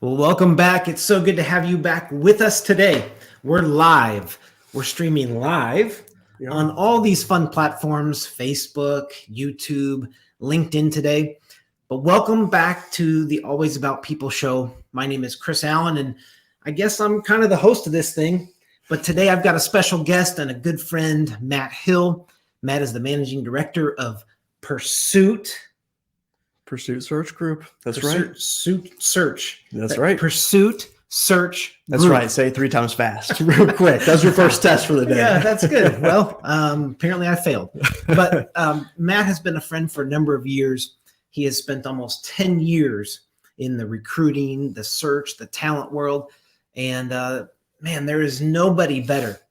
Well, welcome back. It's so good to have you back with us today. We're live. We're streaming live on all these fun platforms, Facebook, YouTube, LinkedIn today. But welcome back to the Always About People show. My name is Chris Allen, and I guess I'm kind of the host of this thing. But today I've got a special guest and a good friend, Matt Hill. Matt is the managing director of Pursuit Search Group. That's right. Pursuit Search. That's right. Pursuit Search Group. That's right. Say it 3 times fast, real quick. That's your first test for the day. Yeah, that's good. Well, apparently I failed. But Matt has been a friend for a number of years. He has spent almost 10 years in the recruiting, the search, the talent world. And man, there is nobody better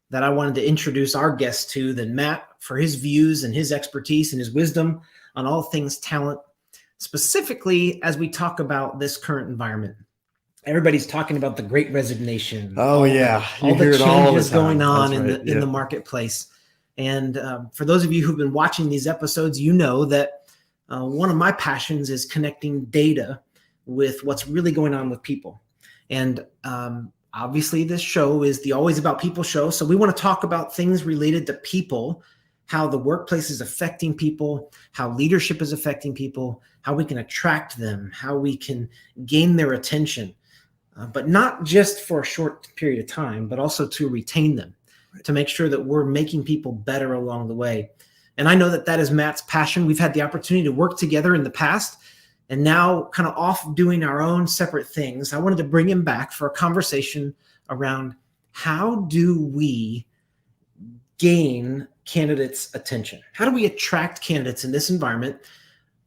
that I wanted to introduce our guest to than Matt for his views and his expertise and his wisdom on all things talent. Specifically, as we talk about this current environment, everybody's talking about the Great Resignation. Oh yeah, all the changes going on in the marketplace. And for those of you who've been watching these episodes, you know that one of my passions is connecting data with what's really going on with people. And obviously, this show is the Always About People show. So we want to talk about things related to people, how the workplace is affecting people, how leadership is affecting people, how we can attract them, how we can gain their attention, but not just for a short period of time, but also to retain them, to make sure that we're making people better along the way. And I know that that is Matt's passion. We've had the opportunity to work together in the past, and now kind of off doing our own separate things. I wanted to bring him back for a conversation around how do we gain candidates' attention? How do we attract candidates in this environment?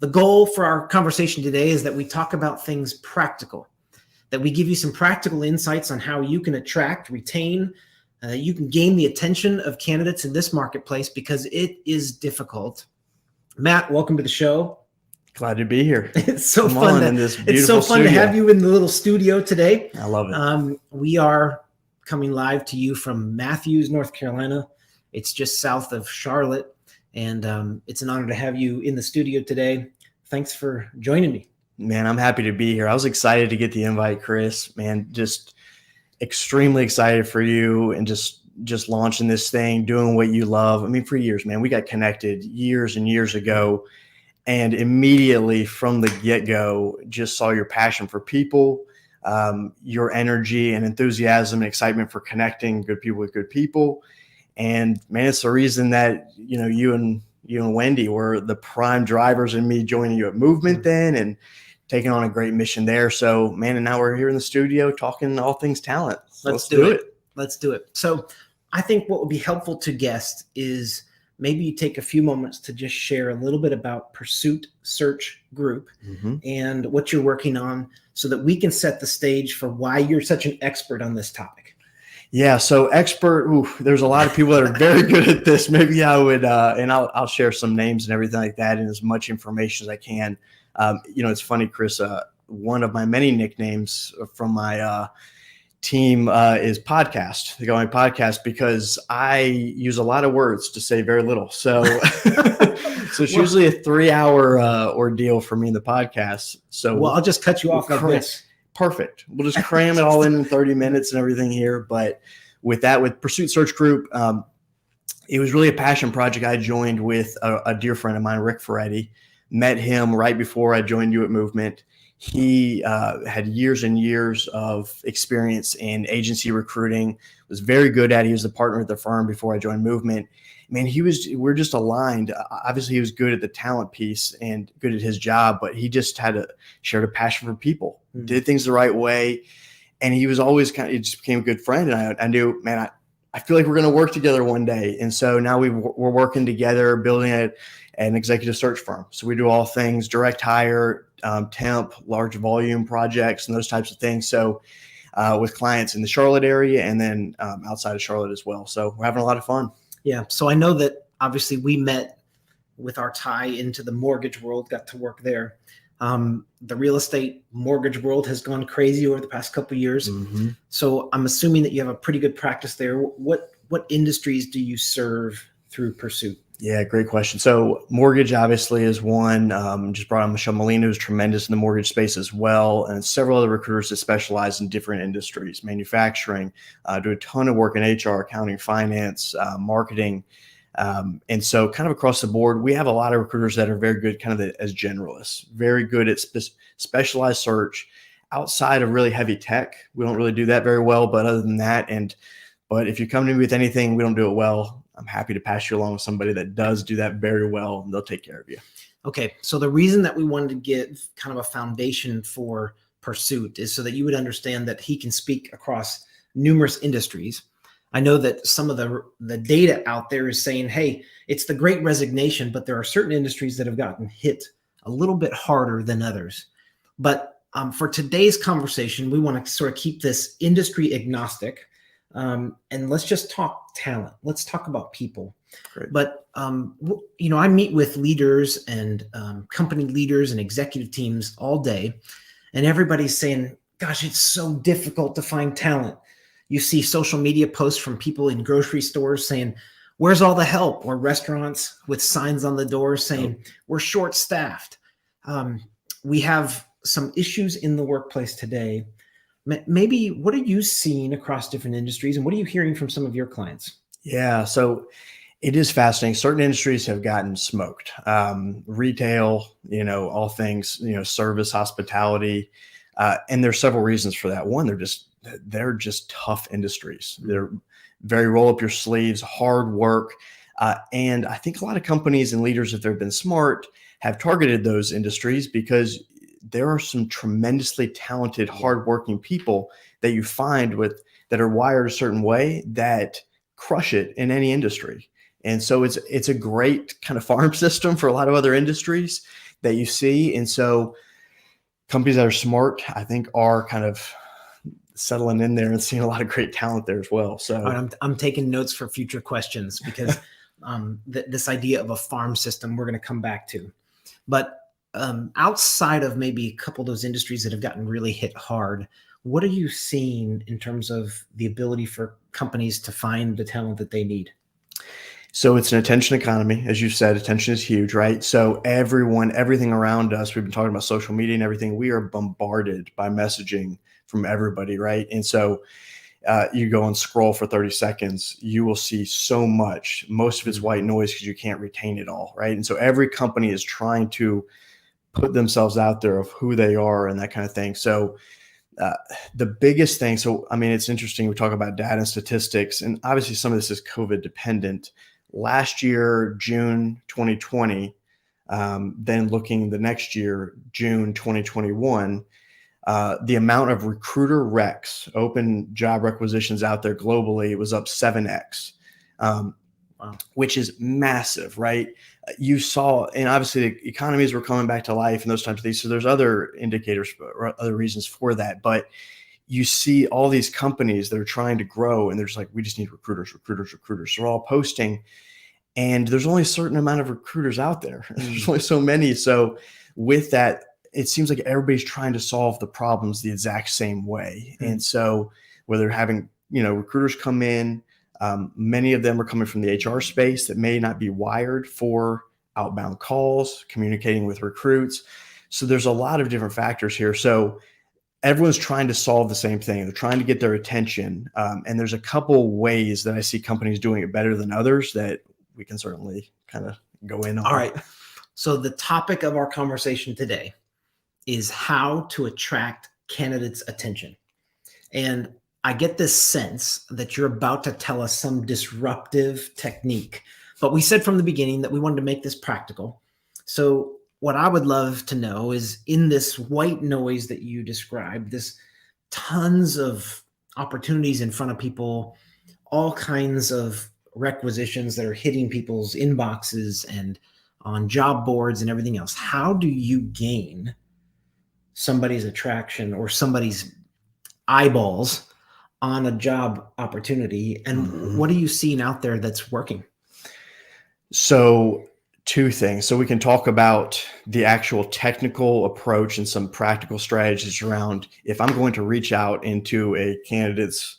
The goal for our conversation today is that we talk about things practical, that we give you some practical insights on how you can attract, retain, you can gain the attention of candidates in this marketplace because it is difficult. Matt, welcome to the show. Glad to be here. It's so fun. It's so fun to have you in the little studio today. I love it. We are coming live to you from Matthews, North Carolina. It's just south of Charlotte, and it's an honor to have you in the studio today. Thanks for joining me. Man, I'm happy to be here. I was excited to get the invite, Chris. Man, just extremely excited for you and just launching this thing, doing what you love. I mean, for years, man, we got connected years and years ago, and immediately from the get-go, just saw your passion for people, your energy and enthusiasm and excitement for connecting good people with good people. And man, it's the reason that, you and Wendy were the prime drivers in me joining you at Movement then and taking on a great mission there. So man, and now we're here in the studio talking all things talent. Let's do it. Let's do it. So I think what would be helpful to guests is maybe you take a few moments to just share a little bit about Pursuit Search Group and what you're working on so that we can set the stage for why you're such an expert on this topic. Yeah. So expert, there's a lot of people that are very good at this. Maybe I would, and I'll share some names and everything like that and as much information as I can. It's funny, Chris, one of my many nicknames from my team is podcast. They go on my podcast because I use a lot of words to say very little. So, so it's usually a 3-hour ordeal for me in the podcast. So I'll just cut you off like this. Perfect. We'll just cram it all in 30 minutes and everything here. But with Pursuit Search Group, it was really a passion project. I joined with a dear friend of mine, Rick Ferretti. Met him right before I joined you at Movement. He had years and years of experience in agency recruiting, was very good at it. He was the partner at the firm before I joined Movement. Man, we're just aligned. Obviously, he was good at the talent piece and good at his job, but he just shared a passion for people, did things the right way. And he was always he just became a good friend. And I knew, man, I feel like we're going to work together one day. And so now we're working together, building an executive search firm. So we do all things direct hire, temp, large volume projects, and those types of things. So with clients in the Charlotte area and then outside of Charlotte as well. So we're having a lot of fun. Yeah. So I know that obviously we met with our tie into the mortgage world, got to work there. The real estate mortgage world has gone crazy over the past couple of years. So I'm assuming that you have a pretty good practice there. What industries do you serve through Pursuit? Yeah, great question. So mortgage obviously is one. Just brought on Michelle Molina, who's tremendous in the mortgage space as well, and several other recruiters that specialize in different industries, manufacturing, do a ton of work in HR, accounting, finance, marketing. And so kind of across the board, we have a lot of recruiters that are very good kind of as generalists, very good at specialized search outside of really heavy tech. We don't really do that very well, but other than that, but if you come to me with anything, we don't do it well, I'm happy to pass you along with somebody that does do that very well, and they'll take care of you. Okay. So the reason that we wanted to give kind of a foundation for Pursuit is so that you would understand that he can speak across numerous industries. I know that some of the data out there is saying, hey, it's the great resignation, but there are certain industries that have gotten hit a little bit harder than others. But for today's conversation, we want to sort of keep this industry agnostic. And let's just talk talent. Let's talk about people. Great. But, I meet with leaders and company leaders and executive teams all day, and everybody's saying, gosh, it's so difficult to find talent. You see social media posts from people in grocery stores saying, where's all the help? Or restaurants with signs on the doors saying, we're short-staffed. We have some issues in the workplace today. Maybe what are you seeing across different industries, and what are you hearing from some of your clients? Yeah, so it is fascinating. Certain industries have gotten smoked. Retail, all things, service, hospitality, and there's several reasons for that. One, they're just tough industries. They're very roll up your sleeves, hard work, and I think a lot of companies and leaders, if they've been smart, have targeted those industries because there are some tremendously talented, hardworking people that you find that are wired a certain way that crush it in any industry. And so it's a great kind of farm system for a lot of other industries that you see. And so companies that are smart, I think, are kind of settling in there and seeing a lot of great talent there as well. So I'm taking notes for future questions because this idea of a farm system, we're going to come back to. But outside of maybe a couple of those industries that have gotten really hit hard, what are you seeing in terms of the ability for companies to find the talent that they need? So it's an attention economy. As you said, attention is huge, right? So everything around us, we've been talking about social media and everything. We are bombarded by messaging from everybody, right? And so you go and scroll for 30 seconds, you will see so much. Most of it's white noise because you can't retain it all, right? And so every company is trying to put themselves out there of who they are and that kind of thing. So the biggest thing, it's interesting. We talk about data and statistics, and obviously some of this is COVID dependent. Last year, June 2020, then looking the next year, June 2021, the amount of recruiter recs, open job requisitions out there globally, was up 7x. Wow. Which is massive, right? You saw, and obviously the economies were coming back to life and those types of things. So there's other indicators or other reasons for that. But you see all these companies that are trying to grow, and there's like, we just need recruiters. They're all posting, and there's only a certain amount of recruiters out there. There's only so many. So with that, it seems like everybody's trying to solve the problems the exact same way. And so whether having, recruiters come in, many of them are coming from the HR space that may not be wired for outbound calls, communicating with recruits. So there's a lot of different factors here. So everyone's trying to solve the same thing. They're trying to get their attention. And there's a couple ways that I see companies doing it better than others that we can certainly kind of go in on. All right. So the topic of our conversation today is how to attract candidates' attention. And I get this sense that you're about to tell us some disruptive technique, but we said from the beginning that we wanted to make this practical. So what I would love to know is, in this white noise that you described, this tons of opportunities in front of people, all kinds of requisitions that are hitting people's inboxes and on job boards and everything else, how do you gain somebody's attraction or somebody's eyeballs on a job opportunity? And what are you seeing out there that's working? So two things. So we can talk about the actual technical approach and some practical strategies around, if I'm going to reach out into a candidate's,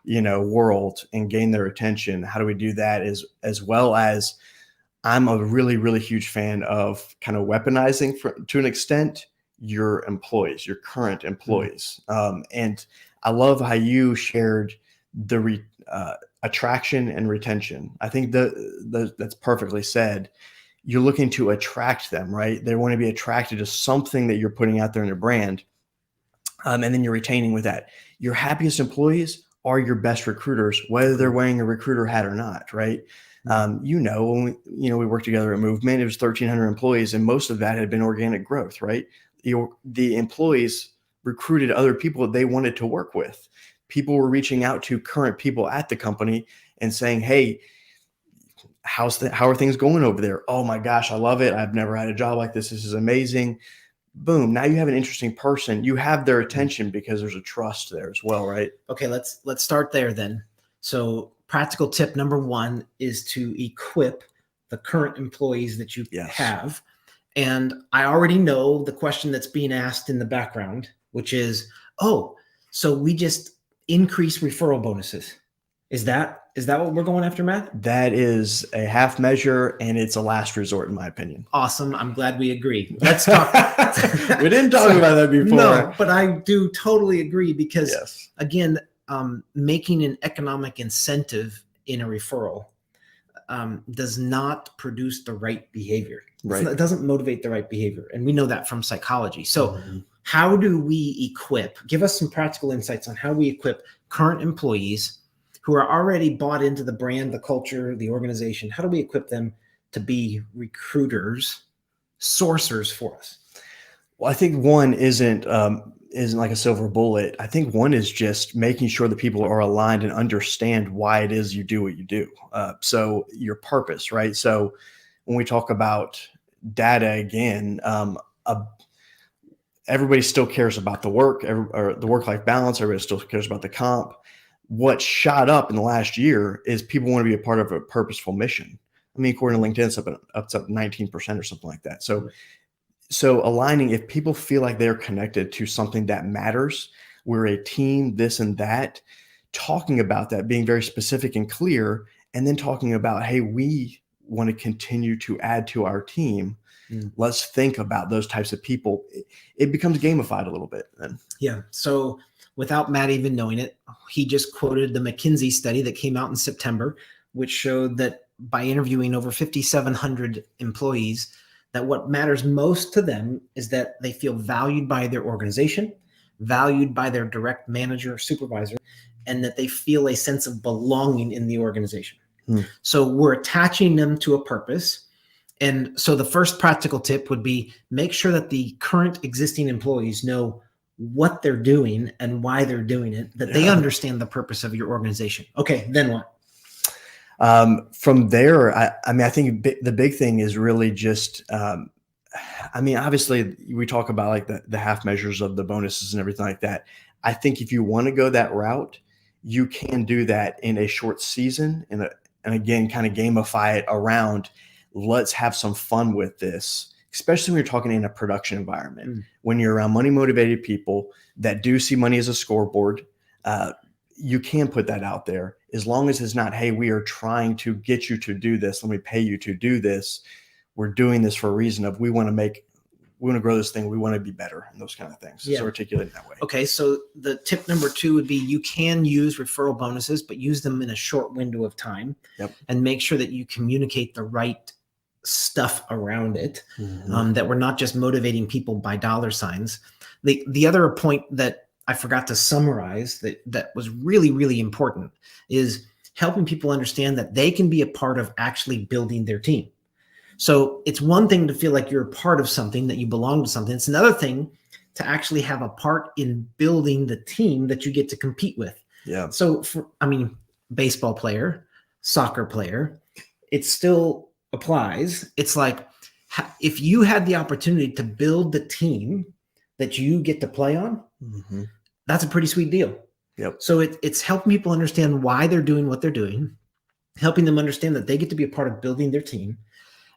world and gain their attention, how do we do that, as well as I'm a really, really huge fan of kind of weaponizing to an extent your employees, your current employees. And I love how you shared the attraction and retention. I think that's perfectly said. You're looking to attract them, right? They want to be attracted to something that you're putting out there in your brand. And then you're retaining with that. Your happiest employees are your best recruiters, whether they're wearing a recruiter hat or not, right? When we worked together at Movement, it was 1,300 employees, and most of that had been organic growth, right? The employees recruited other people that they wanted to work with. People were reaching out to current people at the company and saying, hey, how are things going over there? Oh my gosh, I love it. I've never had a job like this. This is amazing. Boom. Now you have an interesting person. You have their attention because there's a trust there as well, right? Okay, let's start there then. So practical tip number 1 is to equip the current employees that you have. And I already know the question that's being asked in the background, which is, so we just increase referral bonuses. Is that what we're going after, Matt? That is a half measure, and it's a last resort, in my opinion. Awesome. I'm glad we agree. Let's talk. We didn't talk about that before. No, but I do totally agree because, again, making an economic incentive in a referral does not produce the right behavior. Right. It doesn't motivate the right behavior. And we know that from psychology. So how do we equip? Give us some practical insights on how we equip current employees who are already bought into the brand, the culture, the organization. How do we equip them to be recruiters, sourcers for us? Well, I think one isn't like a silver bullet. I think one is just making sure that people are aligned and understand why it is you do what you do. So your purpose, right? So when we talk about data again, everybody still cares about the work or the work-life balance. Everybody still cares about the comp. What shot up in the last year is people want to be a part of a purposeful mission. I mean, according to LinkedIn, it's up to 19% or something like that. So aligning, if people feel like they're connected to something that matters, we're a team, this and that, talking about that, being very specific and clear, and then talking about, hey, we want to continue to add to our team. Let's think about those types of people. It becomes gamified a little bit then. Yeah. So without Matt even knowing it, he just quoted the McKinsey study that came out in September, which showed that by interviewing over 5,700 employees, that what matters most to them is that they feel valued by their organization, valued by their direct manager or supervisor, and that they feel a sense of belonging in the organization. So we're attaching them to a purpose. And so the first practical tip would be make sure that the current existing employees know what they're doing and why they're doing it, that they understand the purpose of your organization. Okay, then what? From there, I think the big thing is really just, obviously we talk about like the half measures of the bonuses and everything like that. I think if you want to go that route, you can do that in a short season and again, kind of gamify it around, let's have some fun with this, especially when you're talking in a production environment, when you're around money motivated people that do see money as a scoreboard. You can put that out there as long as it's not, hey, we are trying to get you to do this. Let me pay you to do this. We're doing this for a reason of we want to grow this thing. We want to be better and those kind of things. So articulate in that way. Okay. So the tip number 2 would be you can use referral bonuses, but use them in a short window of time and make sure that you communicate the right stuff around it, that we're not just motivating people by dollar signs. The other point that I forgot to summarize that was really, really important is helping people understand that they can be a part of actually building their team. So it's one thing to feel like you're a part of something, that you belong to something. It's another thing to actually have a part in building the team that you get to compete with. Yeah. So baseball player, soccer player, it still applies. It's like, if you had the opportunity to build the team that you get to play on, that's a pretty sweet deal. So it's helping people understand why they're doing what they're doing, helping them understand that they get to be a part of building their team.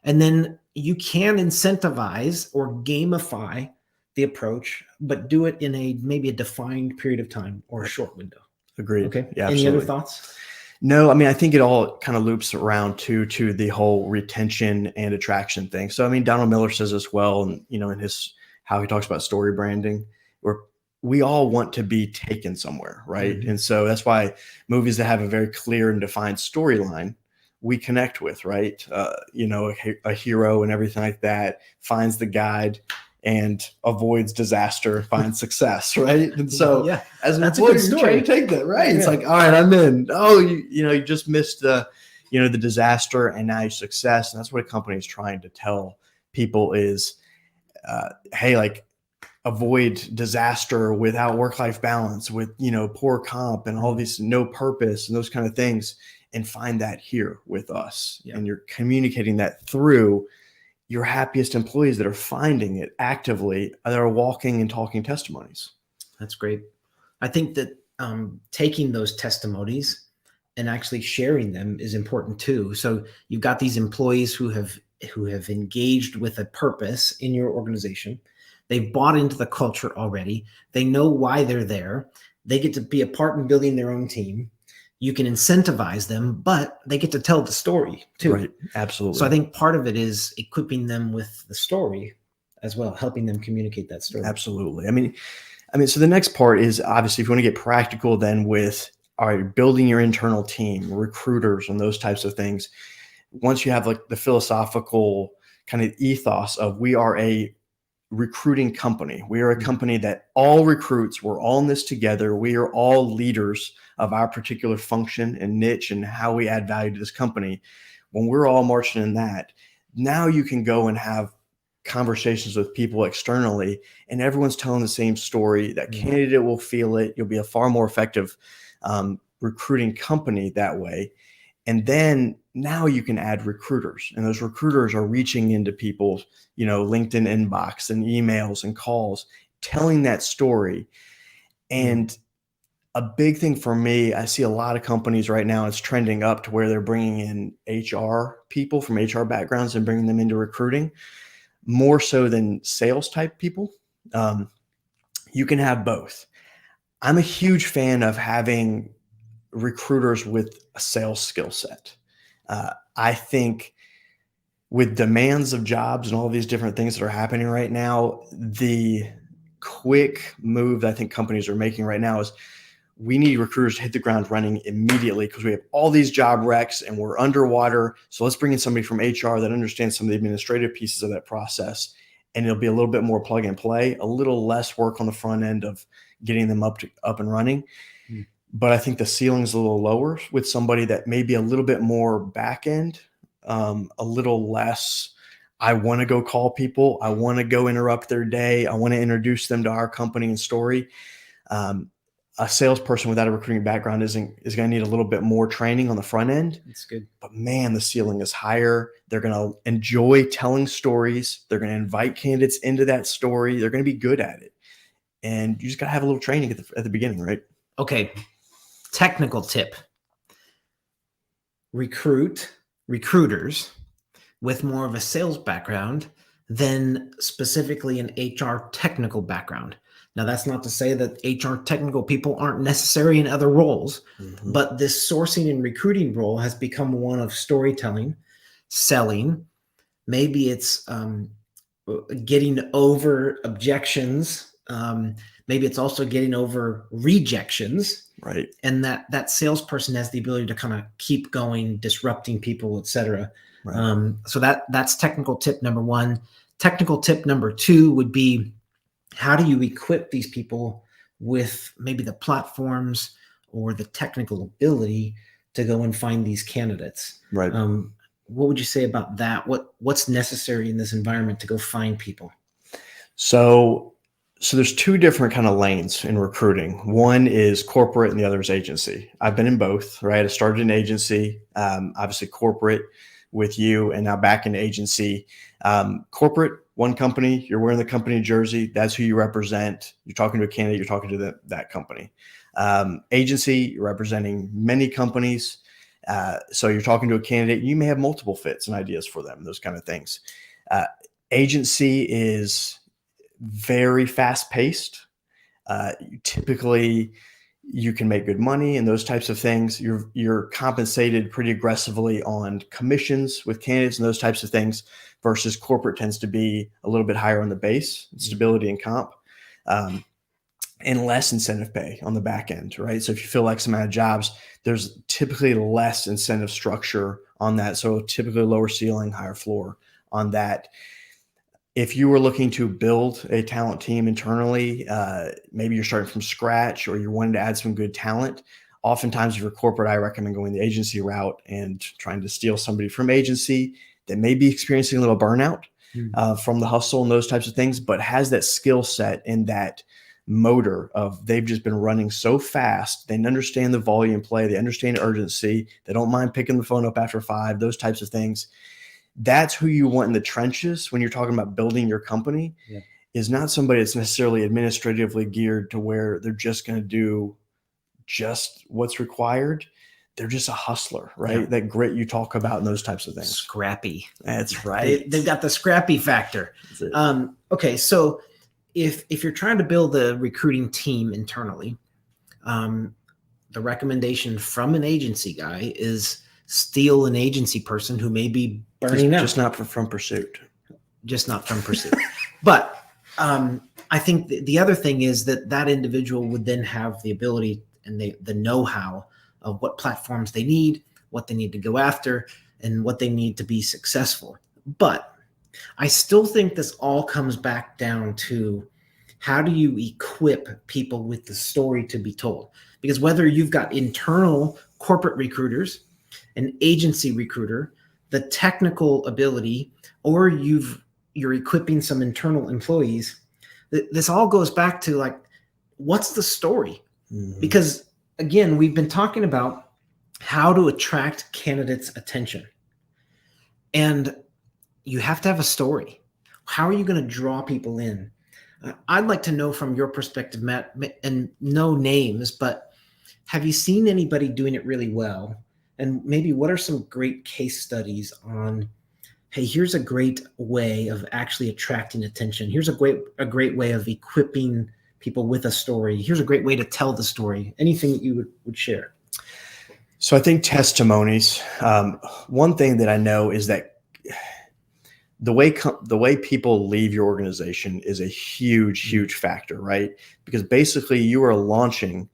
And then you can incentivize or gamify the approach, but do it in maybe a defined period of time or a short window. Agreed. Okay. Yeah. Any absolutely. other thoughts? No, I mean, I think it all kind of loops around to the whole retention and attraction thing. So, I mean, Donald Miller says this well, and in his how he talks about story branding, where we all want to be taken somewhere, right? Mm-hmm. And so that's why movies that have a very clear and defined storyline we connect with, right? A hero and everything like that finds the guide and avoids disaster, finds success, right? And so, Yeah, as an that's employer, a good you're story. trying to take that, right? Yeah. It's like, all right, I'm in. Oh, you just missed the disaster, and now your success. And that's what a company is trying to tell people is, hey, like, avoid disaster without work-life balance, with poor comp and all these no purpose and those kind of things, and find that here with us. Yeah. And you're communicating that through your happiest employees that are finding it actively, that are walking and talking testimonies. That's great. I think that taking those testimonies and actually sharing them is important too. So you've got these employees who have engaged with a purpose in your organization. They've bought into the culture already. They know why they're there. They get to be a part in building their own team. You can incentivize them, but they get to tell the story too. Right. Absolutely. So I think part of it is equipping them with the story as well, helping them communicate that story. Absolutely. I mean, so the next part is, obviously, if you want to get practical, then with, all right, building your internal team, recruiters, and those types of things. Once you have like the philosophical kind of ethos of, we are a recruiting company. We are a company that all recruits. We're all in this together. We are all leaders of our particular function and niche and how we add value to this company. When we're all marching in that, now you can go and have conversations with people externally, and everyone's telling the same story. That candidate will feel it. You'll be a far more effective recruiting company that way. And then now you can add recruiters, and those recruiters are reaching into people's, LinkedIn inbox and emails and calls, telling that story. And a big thing for me, I see a lot of companies right now, it's trending up to where they're bringing in HR people from HR backgrounds and bringing them into recruiting, more so than sales type people. You can have both. I'm a huge fan of having recruiters with a sales skill set. I think with demands of jobs and all these different things that are happening right now, the quick move that I think companies are making right now is, we need recruiters to hit the ground running immediately, because we have all these job recs and we're underwater. So let's bring in somebody from HR that understands some of the administrative pieces of that process, and it'll be a little bit more plug and play, a little less work on the front end of getting them up and running. But I think the ceiling is a little lower with somebody that may be a little bit more back end, a little less, I want to go call people, I want to go interrupt their day, I want to introduce them to our company and story. A salesperson without a recruiting background is going to need a little bit more training on the front end. That's good. But man, the ceiling is higher. They're going to enjoy telling stories. They're going to invite candidates into that story. They're going to be good at it. And you just got to have a little training at the beginning, right? Okay. Technical tip. Recruiters with more of a sales background than specifically an HR technical background. Now, that's not to say that HR technical people aren't necessary in other roles, but this sourcing and recruiting role has become one of storytelling, selling. Maybe it's getting over objections. Maybe it's also getting over rejections. Right. And that salesperson has the ability to kind of keep going, disrupting people, et cetera. Right. So that's technical tip number one. Technical tip number two would be, how do you equip these people with maybe the platforms or the technical ability to go and find these candidates? Right. What would you say about that? What's necessary in this environment to go find people? So there's two different kind of lanes in recruiting. One is corporate and the other is agency. I've been in both, right? I started in agency, obviously corporate with you, and now back in agency. Corporate, one company, you're wearing the company jersey. That's who you represent. You're talking to a candidate, you're talking to that company. Agency, you're representing many companies. So you're talking to a candidate, you may have multiple fits and ideas for them, those kind of things. Agency is very fast paced. Typically, you can make good money and those types of things. You're compensated pretty aggressively on commissions with candidates and those types of things, versus corporate tends to be a little bit higher on the base, stability and comp, and less incentive pay on the back end, right? So if you fill X amount of jobs, there's typically less incentive structure on that. So typically lower ceiling, higher floor on that. If you were looking to build a talent team internally, maybe you're starting from scratch or you're wanting to add some good talent, oftentimes if you're corporate, I recommend going the agency route and trying to steal somebody from agency that may be experiencing a little burnout from the hustle and those types of things, but has that skill set and that motor of they've just been running so fast. They understand the volume play. They understand urgency. They don't mind picking the phone up after 5, those types of things. That's who you want in the trenches when you're talking about building your company. Yeah. Is not somebody that's necessarily administratively geared to where they're just going to do just what's required. They're just a hustler, right? Yeah. That grit you talk about and those types of things. Scrappy. That's right. They've got the scrappy factor. Okay. So if you're trying to build a recruiting team internally, the recommendation from an agency guy is steal an agency person who may be burning out. Just not from Pursuit. Just not from Pursuit. But I think the other thing is that individual would then have the ability and the know-how of what platforms they need, what they need to go after, and what they need to be successful. But I still think this all comes back down to how do you equip people with the story to be told? Because whether you've got internal corporate recruiters, an agency recruiter, the technical ability, or you're equipping some internal employees, this all goes back to like, what's the story? Mm-hmm. Because again, we've been talking about how to attract candidates' attention. And you have to have a story. How are you going to draw people in? I'd like to know from your perspective, Matt, and no names, but have you seen anybody doing it really well? And maybe what are some great case studies on, hey, here's a great way of actually attracting attention. Here's a great way of equipping people with a story. Here's a great way to tell the story. Anything that you would share? So I think testimonies. One thing that I know is that the way people leave your organization is a huge factor, right? Because basically you are launching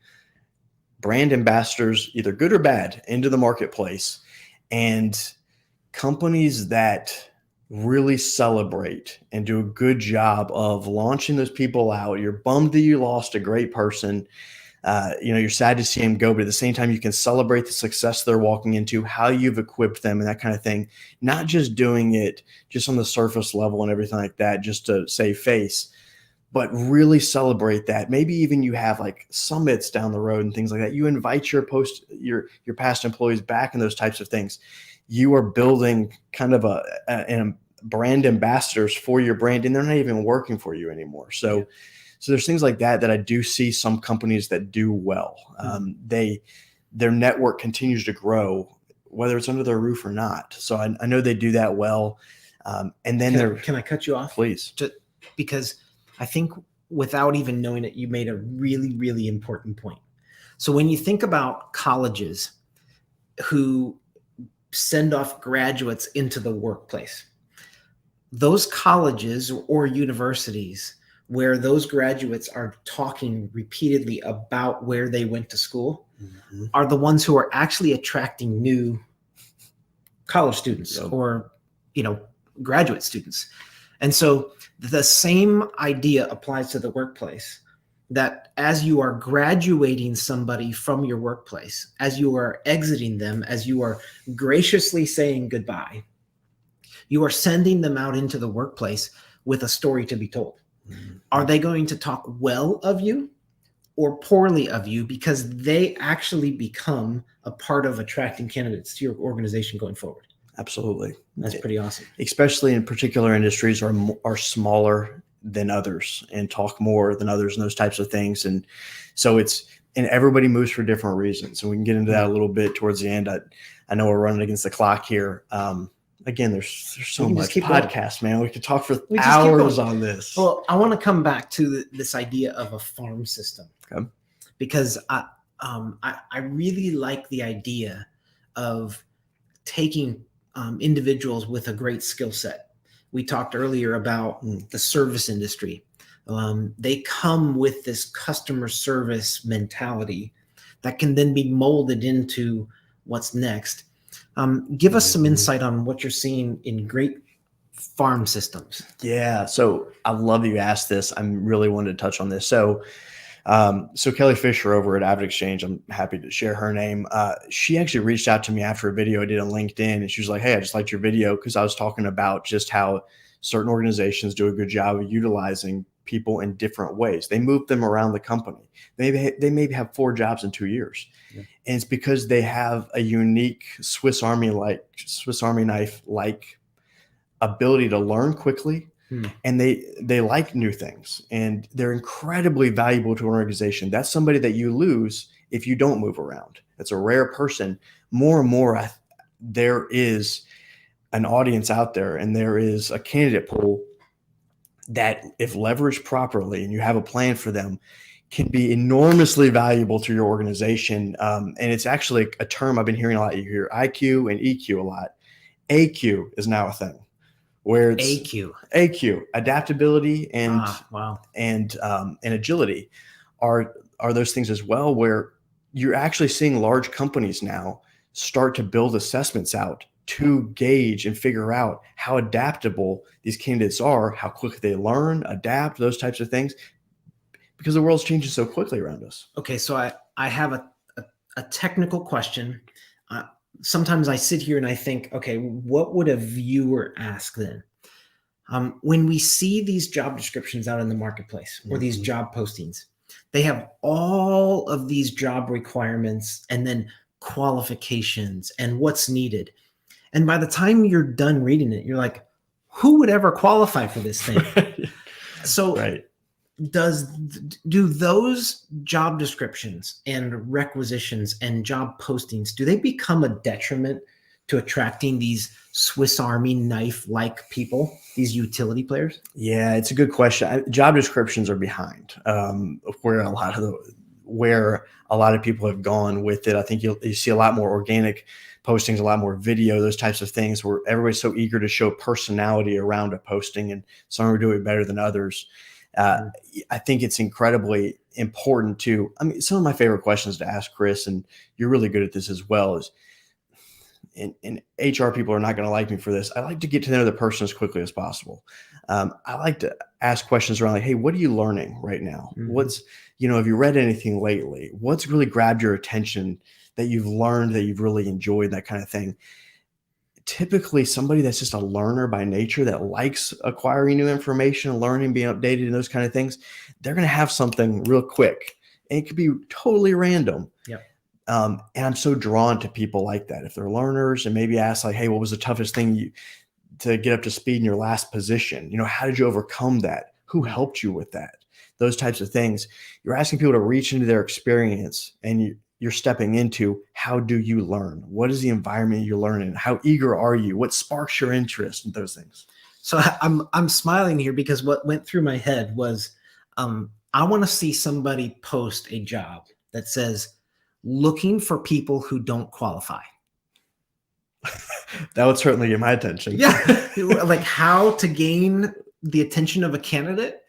brand ambassadors, either good or bad, into the marketplace. And companies that really celebrate and do a good job of launching those people out, you're bummed that you lost a great person. You're sad to see him go, but at the same time, you can celebrate the success they're walking into, how you've equipped them and that kind of thing. Not just doing it just on the surface level and everything like that, just to save face, but really celebrate that. Maybe even you have like summits down the road and things like that. You invite your past employees back and those types of things. You are building kind of a brand ambassadors for your brand, and they're not even working for you anymore. So there's things like that I do see some companies that do well. Their network continues to grow, whether it's under their roof or not. So I know they do that well. And then can I cut you off? Please. Because I think without even knowing it, you made a really, really important point. So when you think about colleges who send off graduates into the workplace, those colleges or universities where those graduates are talking repeatedly about where they went to school are the ones who are actually attracting new college students or, graduate students. And so the same idea applies to the workplace, that as you are graduating somebody from your workplace, as you are exiting them, as you are graciously saying goodbye, you are sending them out into the workplace with a story to be told. Mm-hmm. Are they going to talk well of you or poorly of you because they actually become a part of attracting candidates to your organization going forward? Absolutely. That's pretty awesome. Especially in particular industries are smaller than others and talk more than others and those types of things. And so and everybody moves for different reasons. And we can get into that a little bit towards the end. I know we're running against the clock here. Again, there's so much podcast, man. We could talk for hours on this. Well, I want to come back to this idea of a farm system. Okay. Because I really like the idea of taking individuals with a great skill set. We talked earlier about the service industry. They come with this customer service mentality that can then be molded into what's next. Give us some insight on what you're seeing in great farm systems. Yeah. So I love that you asked this. I'm really wanted to touch on this. So Kelly Fisher over at Avid Exchange, I'm happy to share her name. She actually reached out to me after a video I did on LinkedIn, and she was like, "Hey, I just liked your video," because I was talking about just how certain organizations do a good job of utilizing people in different ways. They move them around the company. They maybe have 4 jobs in 2 years. Yeah. And it's because they have a unique Swiss Army knife like ability to learn quickly. And they like new things, and they're incredibly valuable to an organization. That's somebody that you lose if you don't move around. It's a rare person. More and more, there is an audience out there, and there is a candidate pool that, if leveraged properly and you have a plan for them, can be enormously valuable to your organization. And it's actually a term I've been hearing a lot. You hear IQ and EQ a lot. AQ is now a thing. Where it's AQ, adaptability and agility are those things as well, where you're actually seeing large companies now start to build assessments out to gauge and figure out how adaptable these candidates are, how quickly they learn, adapt, those types of things, because the world's changing so quickly around us. Okay, so I have a technical question. Sometimes I sit here and I think, okay, what would a viewer ask then? When we see these job descriptions out in the marketplace or these job postings, they have all of these job requirements and then qualifications and what's needed. And by the time you're done reading it, you're like, who would ever qualify for this thing? So right. Do those job descriptions and requisitions and job postings, do they become a detriment to attracting these Swiss Army knife-like people, these utility players? Yeah, it's a good question. Job descriptions are behind where a lot of people have gone with it. I think you see a lot more organic postings, a lot more video, those types of things, where everybody's so eager to show personality around a posting, and some are doing it better than others. I think it's incredibly important some of my favorite questions to ask, Chris, and you're really good at this as well, is, and HR people are not going to like me for this, I like to get to know the person as quickly as possible. I like to ask questions around like, hey, what are you learning right now? What's, have you read anything lately? What's really grabbed your attention that you've learned, that you've really enjoyed, that kind of thing? Typically somebody that's just a learner by nature, that likes acquiring new information, learning, being updated, and those kind of things, they're going to have something real quick. And it could be totally random. Yep. And I'm so drawn to people like that. If they're learners, and maybe ask like, hey, what was the toughest thing to get up to speed in your last position? How did you overcome that? Who helped you with that? Those types of things. You're asking people to reach into their experience, and you're stepping into, how do you learn? What is the environment you're learning? How eager are you? What sparks your interest in those things? So I'm smiling here because what went through my head was, I want to see somebody post a job that says, looking for people who don't qualify. That would certainly get my attention. Yeah. Like how to gain the attention of a candidate.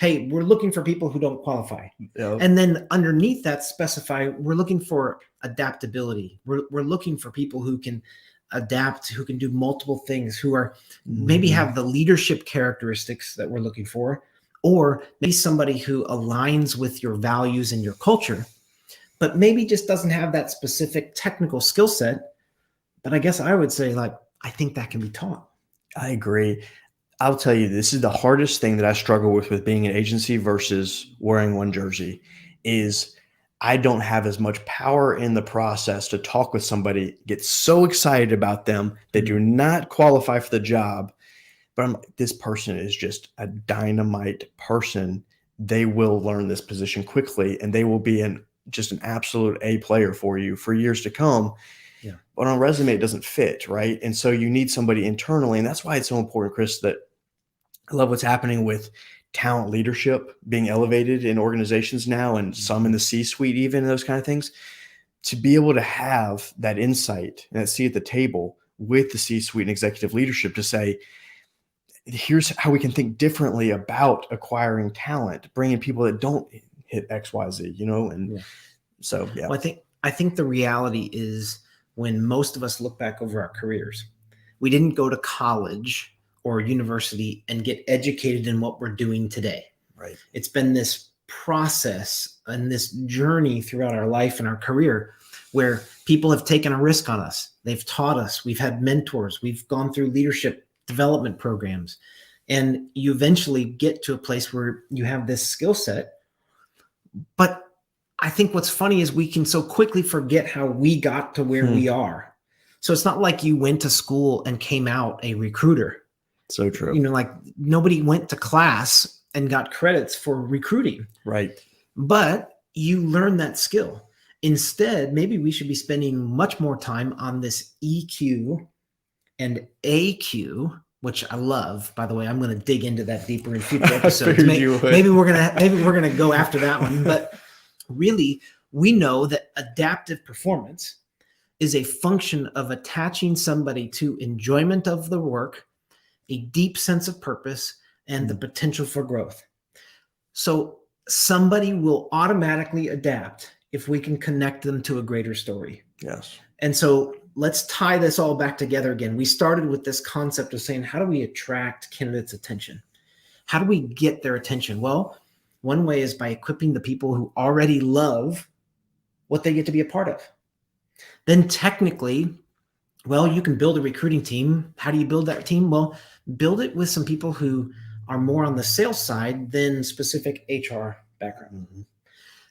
Hey, we're looking for people who don't qualify. Yep. And then underneath that specify, we're looking for adaptability. We're looking for people who can adapt, who can do multiple things, who are maybe have the leadership characteristics that we're looking for, or maybe somebody who aligns with your values and your culture, but maybe just doesn't have that specific technical skill set. But I guess I would say, like, I think that can be taught. I agree. I'll tell you, this is the hardest thing that I struggle with being an agency versus wearing one jersey, is I don't have as much power in the process to talk with somebody, get so excited about them, they do not qualify for the job, but I'm like, this person is just a dynamite person. They will learn this position quickly, and they will be just an absolute A player for you for years to come. Yeah. But on a resume, it doesn't fit, right? And so you need somebody internally. And that's why it's so important, Chris, that I love what's happening with talent leadership being elevated in organizations now, and some in the C-suite, even those kind of things, to be able to have that insight and that seat at the table with the C-suite and executive leadership to say, here's how we can think differently about acquiring talent, bringing people that don't hit X, Y, Z, and so, yeah. Well, I think the reality is when most of us look back over our careers, we didn't go to college or university and get educated in what we're doing today. Right. It's been this process and this journey throughout our life and our career where people have taken a risk on us. They've taught us, we've had mentors, we've gone through leadership development programs, and you eventually get to a place where you have this skill set. But I think what's funny is we can so quickly forget how we got to where we are. So it's not like you went to school and came out a recruiter. So true. Like nobody went to class and got credits for recruiting. Right. But you learn that skill. Instead, maybe we should be spending much more time on this EQ and AQ, which I love. By the way, I'm going to dig into that deeper in future episodes. Maybe we're gonna go after that one. But really, we know that adaptive performance is a function of attaching somebody to enjoyment of the work, a deep sense of purpose, and the potential for growth. So somebody will automatically adapt if we can connect them to a greater story. Yes. And so let's tie this all back together again. We started with this concept of saying, how do we attract candidates' attention? How do we get their attention? Well, one way is by equipping the people who already love what they get to be a part of. Then technically, well, you can build a recruiting team. How do you build that team? Well, build it with some people who are more on the sales side than specific HR background. Mm-hmm.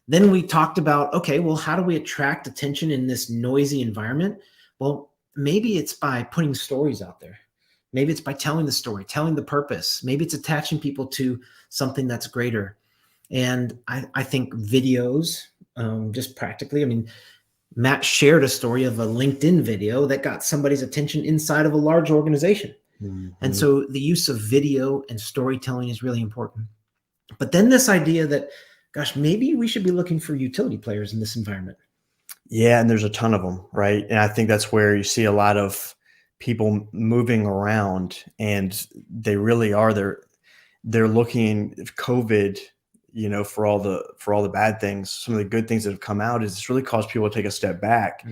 Then we talked about, okay, well, how do we attract attention in this noisy environment? Well, maybe it's by putting stories out there. Maybe it's by telling the story, telling the purpose. Maybe it's attaching people to something that's greater. And I think videos, just practically, Matt shared a story of a LinkedIn video that got somebody's attention inside of a large organization. Mm-hmm. And so the use of video and storytelling is really important. But then this idea that, gosh, maybe we should be looking for utility players in this environment. Yeah, and there's a ton of them, right? And I think that's where you see a lot of people moving around, and they really are. They're looking at COVID, for all the bad things. Some of the good things that have come out is it's really caused people to take a step back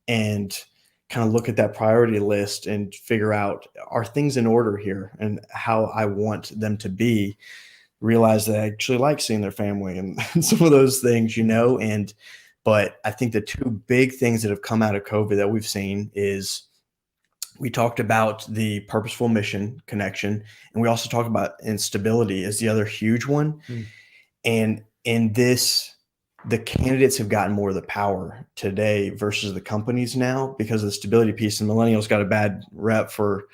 and kind of look at that priority list and figure out, are things in order here and how I want them to be. Realize that I actually like seeing their family and some of those things, but I think the two big things that have come out of COVID that we've seen is we talked about the purposeful mission connection, and we also talked about instability as the other huge one. And in this, the candidates have gotten more of the power today versus the companies now because of the stability piece. And millennials got a bad rap for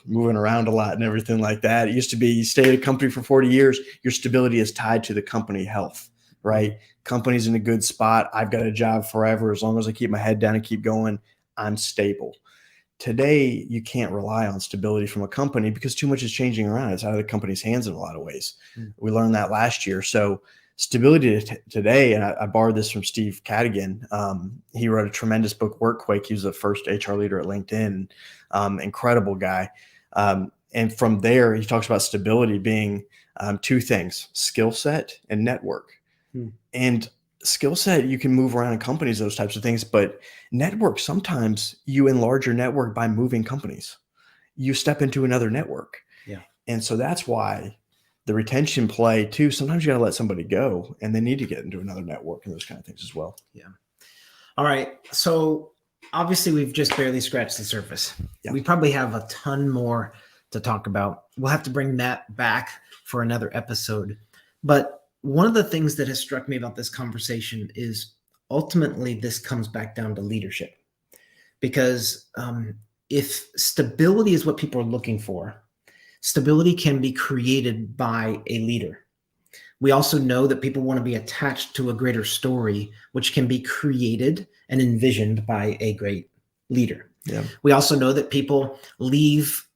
moving around a lot and everything like that. It used to be you stay at a company for 40 years, your stability is tied to the company health, right? Company's in a good spot. I've got a job forever. As long as I keep my head down and keep going, I'm stable. Today, you can't rely on stability from a company because too much is changing around. It's out of the company's hands in a lot of ways. We learned that last year. So stability today, and I borrowed this from Steve Cadigan. He wrote a tremendous book, Workquake. He was the first HR leader at LinkedIn. Incredible guy. And from there, he talks about stability being two things, skill set and network. And skill set, you can move around in companies, those types of things, but network, sometimes you enlarge your network by moving companies. You step into another network. Yeah. And so that's why the retention play too, sometimes you got to let somebody go and they need to get into another network and those kind of things as well. Yeah. All right. So obviously we've just barely scratched the surface. Yeah. We probably have a ton more to talk about. We'll have to bring that back for another episode. But one of the things that has struck me about this conversation is ultimately this comes back down to leadership. Because if stability is what people are looking for, stability can be created by a leader. We also know that people want to be attached to a greater story, which can be created and envisioned by a great leader. Yeah. We also know that people leave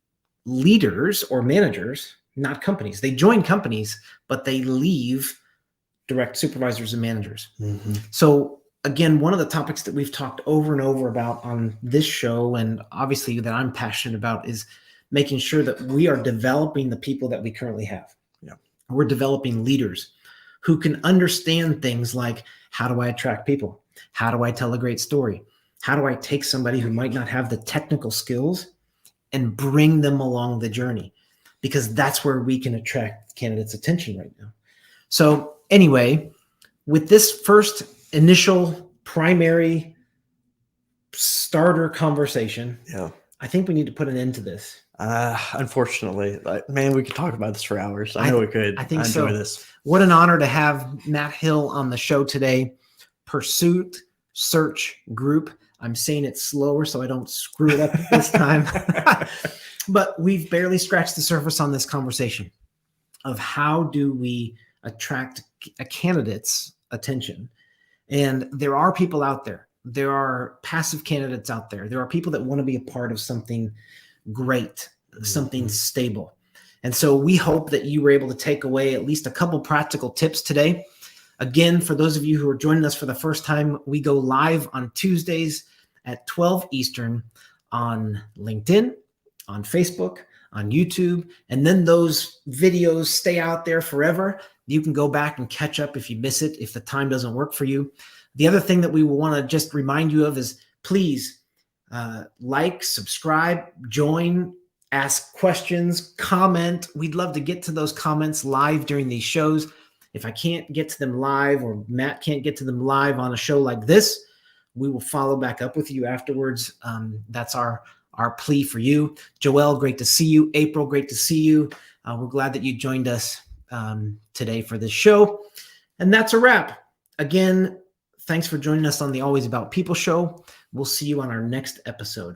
leaders or managers not companies. They join companies, but they leave direct supervisors and managers. Mm-hmm. So again, one of the topics that we've talked over and over about on this show, and obviously that I'm passionate about, is making sure that we are developing the people that we currently have. Yeah. We're developing leaders who can understand things like, how do I attract people? How do I tell a great story? How do I take somebody who might not have the technical skills and bring them along the journey? Because that's where we can attract candidates' attention right now. So anyway, with this first initial primary starter conversation, I think we need to put an end to this. Unfortunately, man, we could talk about this for hours. I know we could. I think I enjoy this. What an honor to have Matt Hill on the show today. Pursuit Search Group. I'm saying it slower so I don't screw it up this time. But we've barely scratched the surface on this conversation of how do we attract a candidate's attention. And there are people out there. There are passive candidates out there. There are people that want to be a part of something great, something stable. And so we hope that you were able to take away at least a couple practical tips today. Again, for those of you who are joining us for the first time, we go live on Tuesdays at 12 Eastern on LinkedIn, on Facebook, on YouTube, and then those videos stay out there forever. You can go back and catch up if you miss it, if the time doesn't work for you. The other thing that we want to just remind you of is please like, subscribe, join, ask questions, comment. We'd love to get to those comments live during these shows. If I can't get to them live, or Matt can't get to them live on a show like this, we will follow back up with you afterwards. That's our plea for you. Joelle, great to see you. April, great to see you. We're glad that you joined us today for this show. And that's a wrap. Again, thanks for joining us on the Always About People show. We'll see you on our next episode.